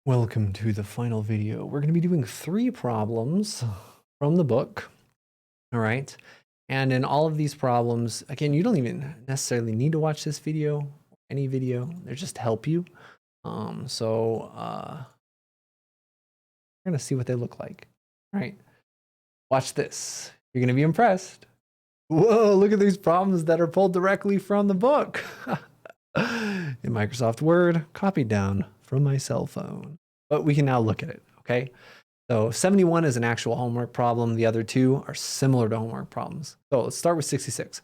Welcome to the final video. We're going to be doing 3 problems from the book. All right. And in all of these problems, again, you don't even necessarily need to watch this video, any video. They're just to help you. We're going to see what they look like. All right. Watch this. You're going to be impressed. Whoa, look at these problems that are pulled directly from the book. In Microsoft Word, copied down from my cell phone. But we can now look at it, okay? So 71 is an actual homework problem. The other 2 are similar to homework problems. So let's start with 66.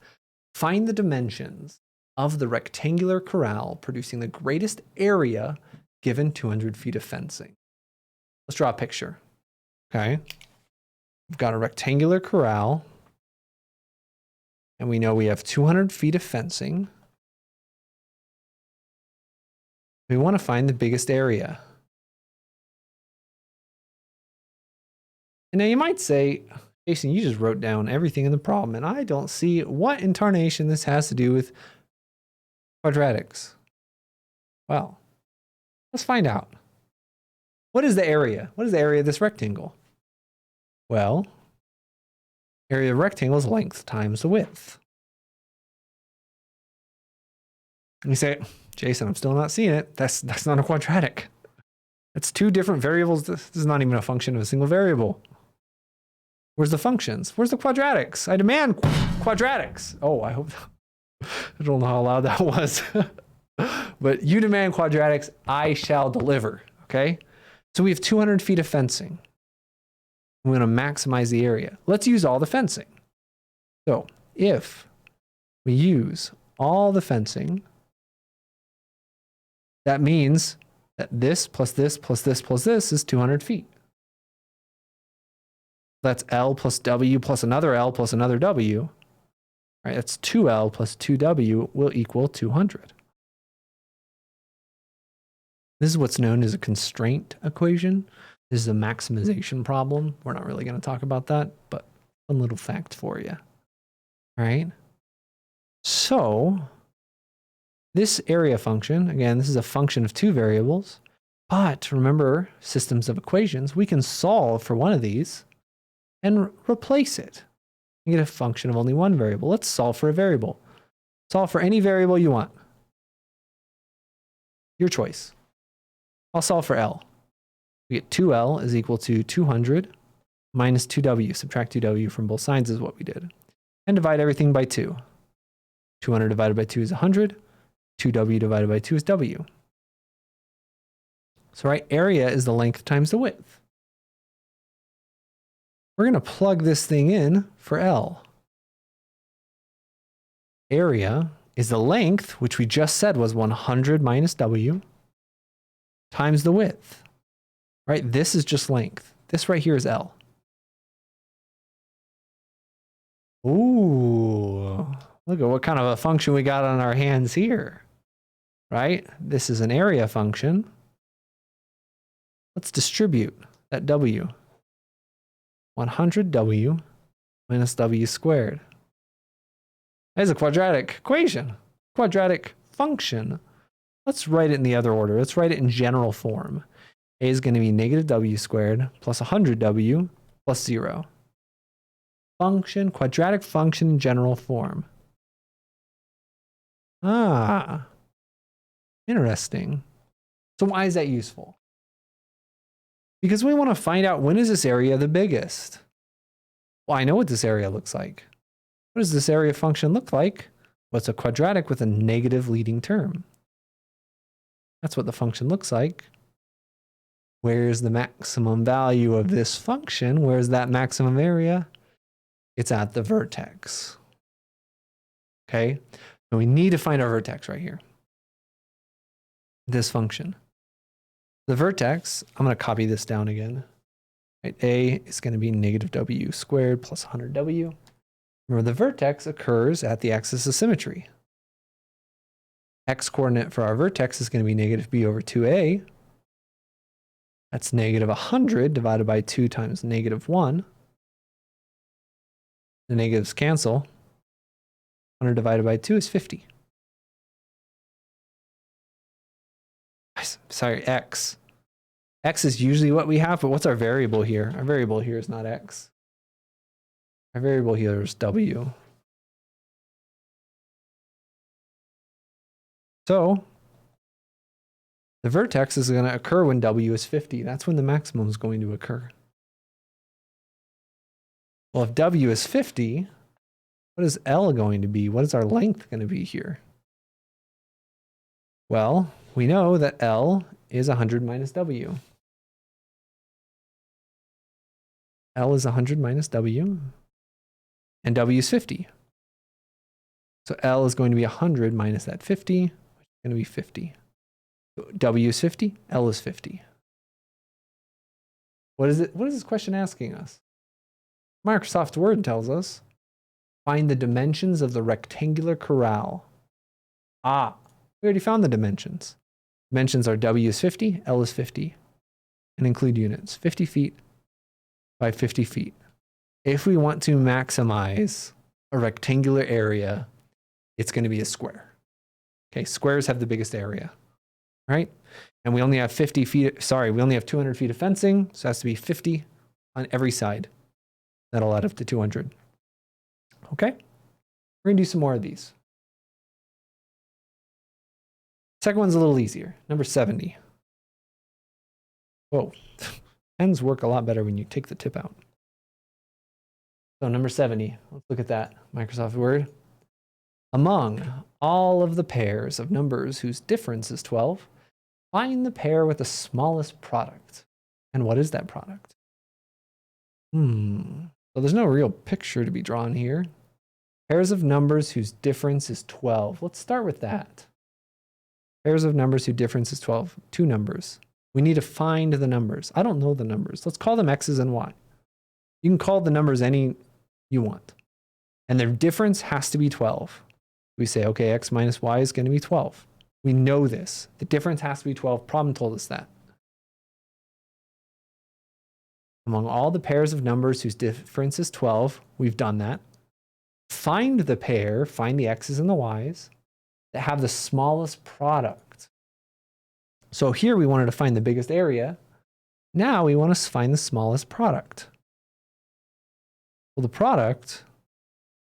Find the dimensions of the rectangular corral producing the greatest area given 200 feet of fencing. Let's draw a picture, okay? We've got a rectangular corral, and we know we have 200 feet of fencing. We want to find the biggest area. And now you might say, Jason, you just wrote down everything in the problem, and I don't see what in tarnation this has to do with quadratics. Well, let's find out. What is the area? What is the area of this rectangle? Well, area of rectangle is length times the width. And you say, Jason, I'm still not seeing it. That's not a quadratic. That's 2 different variables. This is not even a function of a single variable. Where's the functions? Where's the quadratics? I demand quadratics. Oh, I hope. I don't know how loud that was. But you demand quadratics, I shall deliver. Okay? So we have 200 feet of fencing. We want to maximize the area. Let's use all the fencing. So if we use all the fencing, that means that this plus this plus this plus this is 200 feet. That's L plus W plus another L plus another W. All right, that's 2L plus 2W will equal 200. This is what's known as a constraint equation. This is a maximization problem. We're not really going to talk about that, but a little fact for you. All right. So this area function, again, this is a function of 2 variables, but remember systems of equations, we can solve for one of these and replace it. You get a function of only 1 variable. Let's solve for a variable. Solve for any variable you want. Your choice. I'll solve for L. We get 2L is equal to 200 minus 2W. Subtract 2W from both sides is what we did. And divide everything by 2. 200 divided by 2 is 100. 2W divided by 2 is W. So right, area is the length times the width. We're going to plug this thing in for L. Area is the length, which we just said was 100 minus W, times the width. Right? This is just length. This right here is L. Ooh, look at what kind of a function we got on our hands here. Right? This is an area function. Let's distribute that W. 100W minus W squared. That is a quadratic equation, quadratic function. Let's write it in the other order. Let's write it in general form. A is going to be negative W squared plus 100W plus 0. Function, quadratic function in general form. Ah, interesting. So why is that useful? Because we want to find out, when is this area the biggest? Well, I know what this area looks like. What does this area function look like? Well, it's a quadratic with a negative leading term. That's what the function looks like. Where's the maximum value of this function? Where's that maximum area? It's at the vertex. Okay, so we need to find our vertex right here. This function. The vertex, I'm going to copy this down again. Right, A is going to be negative W squared plus 100W. Remember, the vertex occurs at the axis of symmetry. X coordinate for our vertex is going to be negative B over 2A. That's negative 100 divided by 2 times negative 1. The negatives cancel. 100 divided by 2 is 50. Sorry, X. X is usually what we have, but what's our variable here? Our variable here is not X. Our variable here is W. So the vertex is going to occur when W is 50. That's when the maximum is going to occur. Well, if W is 50, what is L going to be? What is our length going to be here? Well, we know that L is 100 minus W. L is 100 minus W, and W is 50. So L is going to be 100 minus that 50, which is going to be 50. W is 50, L is 50. What is it? What is this question asking us? Microsoft Word tells us, find the dimensions of the rectangular corral. Ah, we already found the dimensions. Dimensions are W is 50, L is 50, and include units, 50 feet by 50 feet. If we want to maximize a rectangular area, it's going to be a square. Okay, squares have the biggest area, right? And we only have 50 feet, sorry, we only have 200 feet of fencing, so it has to be 50 on every side. That'll add up to 200. Okay, we're going to do some more of these. Second one's a little easier, number 70. Whoa, pens work a lot better when you take the tip out. So number 70, let's look at that, Microsoft Word. Among all of the pairs of numbers whose difference is 12, find the pair with the smallest product. And what is that product? So there's no real picture to be drawn here. Pairs of numbers whose difference is 12. Let's start with that. Pairs of numbers whose difference is 12. Two numbers. We need to find the numbers. I don't know the numbers. Let's call them X's and Y. You can call the numbers any you want. And their difference has to be 12. We say, okay, X minus Y is going to be 12. We know this. The difference has to be 12. Problem told us that. Among all the pairs of numbers whose difference is 12, we've done that. Find the pair, find the X's and the Y's that have the smallest product. So here we wanted to find the biggest area. Now we want to find the smallest product. Well, the product,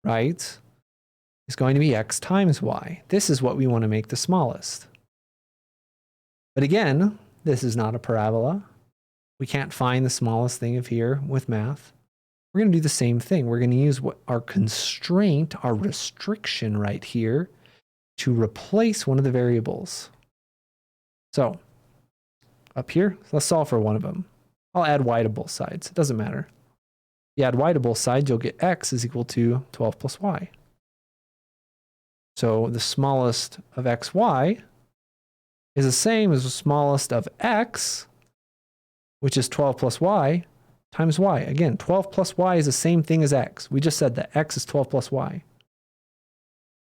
right, is going to be X times Y. This is what we want to make the smallest. But again, this is not a parabola. We can't find the smallest thing of here with math. We're going to do the same thing. We're going to use what our constraint, our restriction right here, to replace one of the variables. So up here, let's solve for one of them. I'll add Y to both sides. It doesn't matter. If you add Y to both sides, you'll get X is equal to 12 plus Y. So the smallest of XY is the same as the smallest of X, which is 12 plus Y, times Y. Again, 12 plus Y is the same thing as X. We just said that X is 12 plus Y.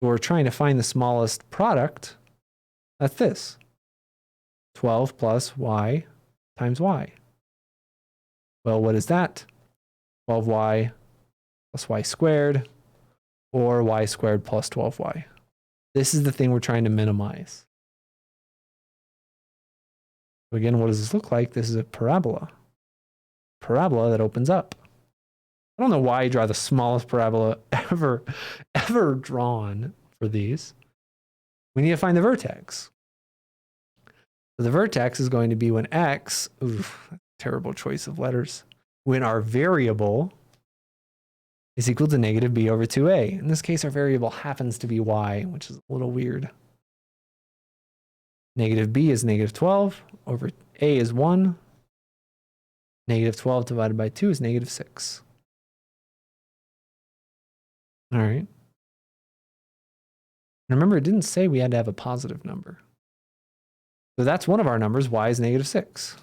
So we're trying to find the smallest product. That's this. 12 plus Y times Y. Well, what is that? 12Y plus Y squared, or Y squared plus 12Y. This is the thing we're trying to minimize. So again, what does this look like? This is a parabola. Parabola that opens up. I don't know why I draw the smallest parabola ever drawn for these. We need to find the vertex. So the vertex is going to be when X, terrible choice of letters, when our variable is equal to negative b over 2a. In this case, our variable happens to be y, which is a little weird. Negative b is negative 12 over a is 1. Negative 12 divided by 2 is negative 6. All right. Remember, it didn't say we had to have a positive number. So that's one of our numbers. Y is negative 6.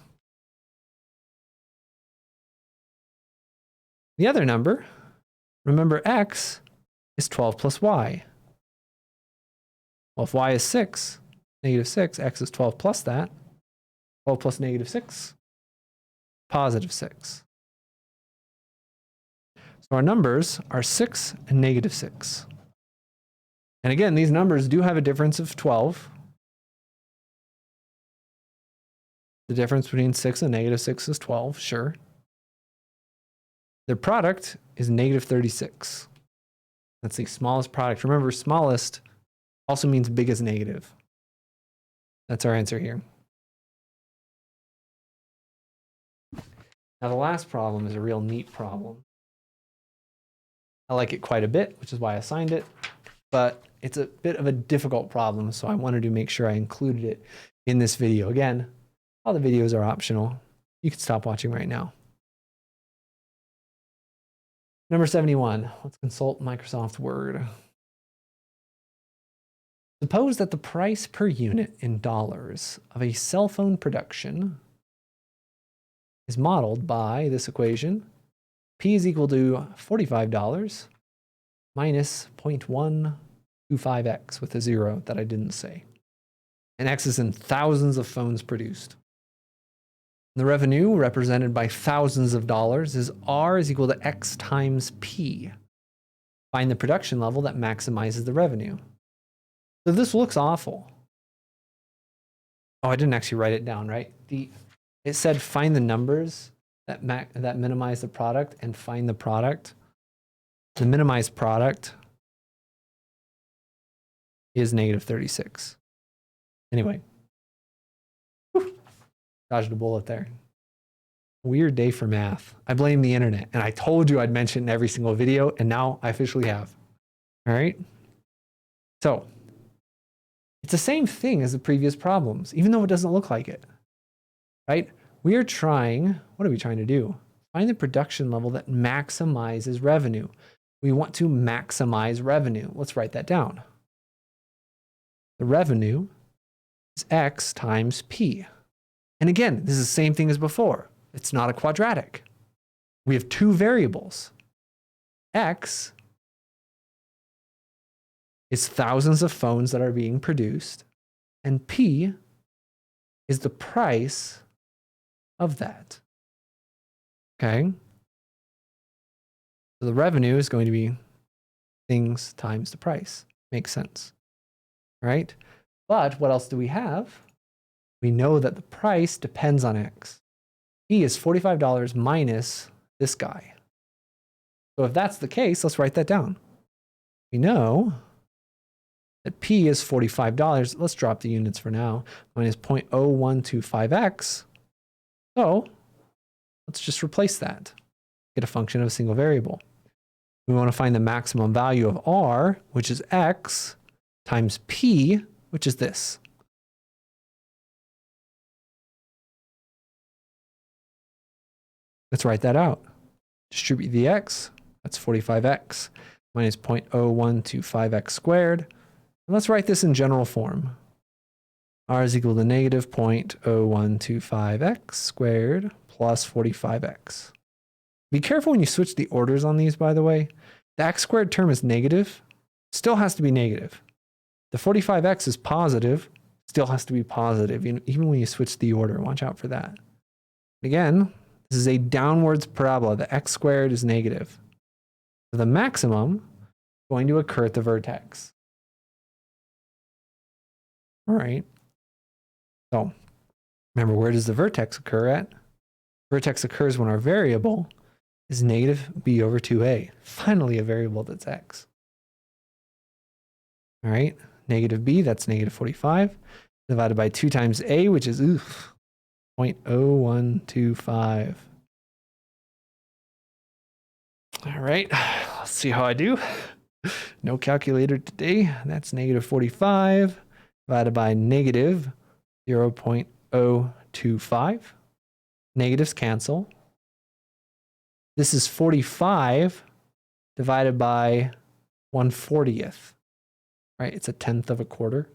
The other number, remember, X is 12 plus Y. Well, if Y is 6, negative 6, X is 12 plus that. 12 plus negative 6, positive 6. So our numbers are 6 and negative 6. And again, these numbers do have a difference of 12. The difference between 6 and negative 6 is 12, sure. Their product is negative 36. That's the smallest product. Remember, smallest also means big as negative. That's our answer here. Now, the last problem is a real neat problem. I like it quite a bit, which is why I assigned it, but it's a bit of a difficult problem, so I wanted to make sure I included it in this video. Again, all the videos are optional. You can stop watching right now. Number 71, let's consult Microsoft Word. Suppose that the price per unit in dollars of a cell phone production is modeled by this equation. P is equal to $45 minus 0.125x with a 0 that I didn't say. And x is in thousands of phones produced. The revenue represented by thousands of dollars is R is equal to X times P. Find the production level that maximizes the revenue. So this looks awful. Oh, I didn't actually write it down, right? It said find the numbers that minimize the product and find the product. The minimized product is negative 36. Anyway. Whew. Dodged a bullet there. Weird day for math. I blame the internet, and I told you I'd mention it in every single video, and now I officially have. All right? So, it's the same thing as the previous problems, even though it doesn't look like it. Right? We are trying, what are we trying to do? Find the production level that maximizes revenue. We want to maximize revenue. Let's write that down. The revenue is X times P. And again, this is the same thing as before. It's not a quadratic. We have two variables. X is thousands of phones that are being produced, and P is the price of that. Okay? So the revenue is going to be things times the price. Makes sense. Right? But what else do we have? We know that the price depends on X. P is $45 minus this guy. So if that's the case, let's write that down. We know that P is $45. Let's drop the units for now. Minus 0.0125x. So let's just replace that. Get a function of a single variable. We want to find the maximum value of R, which is X, times P, which is this. Let's write that out. Distribute the x, that's 45x, minus 0.0125x squared. And let's write this in general form. R is equal to negative 0.0125x squared plus 45x. Be careful when you switch the orders on these, by the way. The x squared term is negative, still has to be negative. The 45x is positive, still has to be positive, even when you switch the order. Watch out for that. Again, this is a downwards parabola. The x squared is negative. So the maximum is going to occur at the vertex. All right. So remember, where does the vertex occur at? Vertex occurs when our variable is negative b over 2a. Finally, a variable that's x. All right. Negative b, that's negative 45, divided by 2 times a, which is 0.0125. All right, let's see how I do. No calculator today. That's negative 45 divided by negative 0.025. Negatives cancel. This is 45 divided by 1/40th. Right, it's a tenth of a quarter.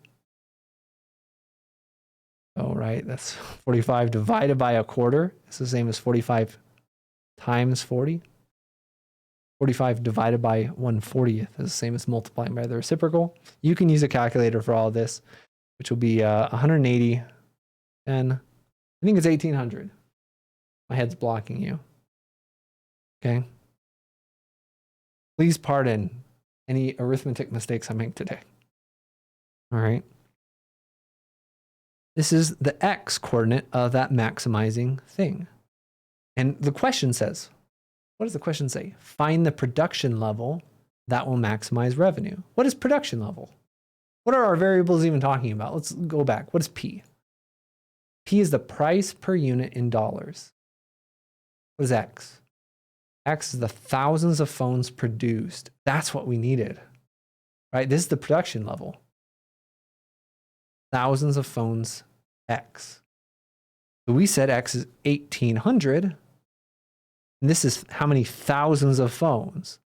Oh, right, that's 45 divided by a quarter. It's the same as 45 times 40. 45 divided by 1/40th is the same as multiplying by the reciprocal. You can use a calculator for all of this, which will be 180, and I think it's 1800. My head's blocking you. Okay. Please pardon any arithmetic mistakes I make today. All right. This is the X coordinate of that maximizing thing. And the question says, what does the question say? Find the production level that will maximize revenue. What is production level? What are our variables even talking about? Let's go back. What is P? P is the price per unit in dollars. What is X? X is the thousands of phones produced. That's what we needed, right? This is the production level. Thousands of phones, X. So we said X is 1,800. And this is how many thousands of phones.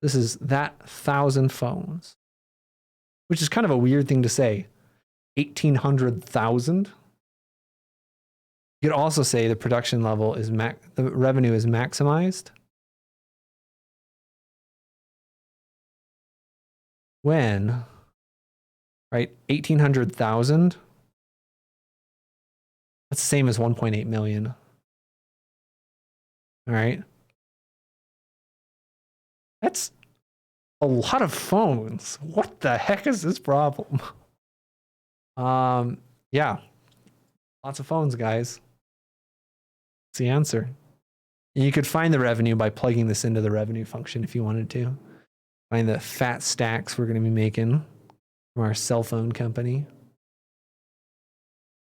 This is that 1,000 phones, which is kind of a weird thing to say. 1,800,000. You could also say the production level is the revenue is maximized when, right, 1,800,000. That's the same as 1.8 million. All right. That's a lot of phones. What the heck is this problem? Yeah. Lots of phones, guys. That's the answer. And you could find the revenue by plugging this into the revenue function if you wanted to. Find the fat stacks we're going to be making from our cell phone company.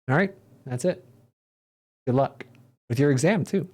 All right. That's it. Good luck with your exam, too.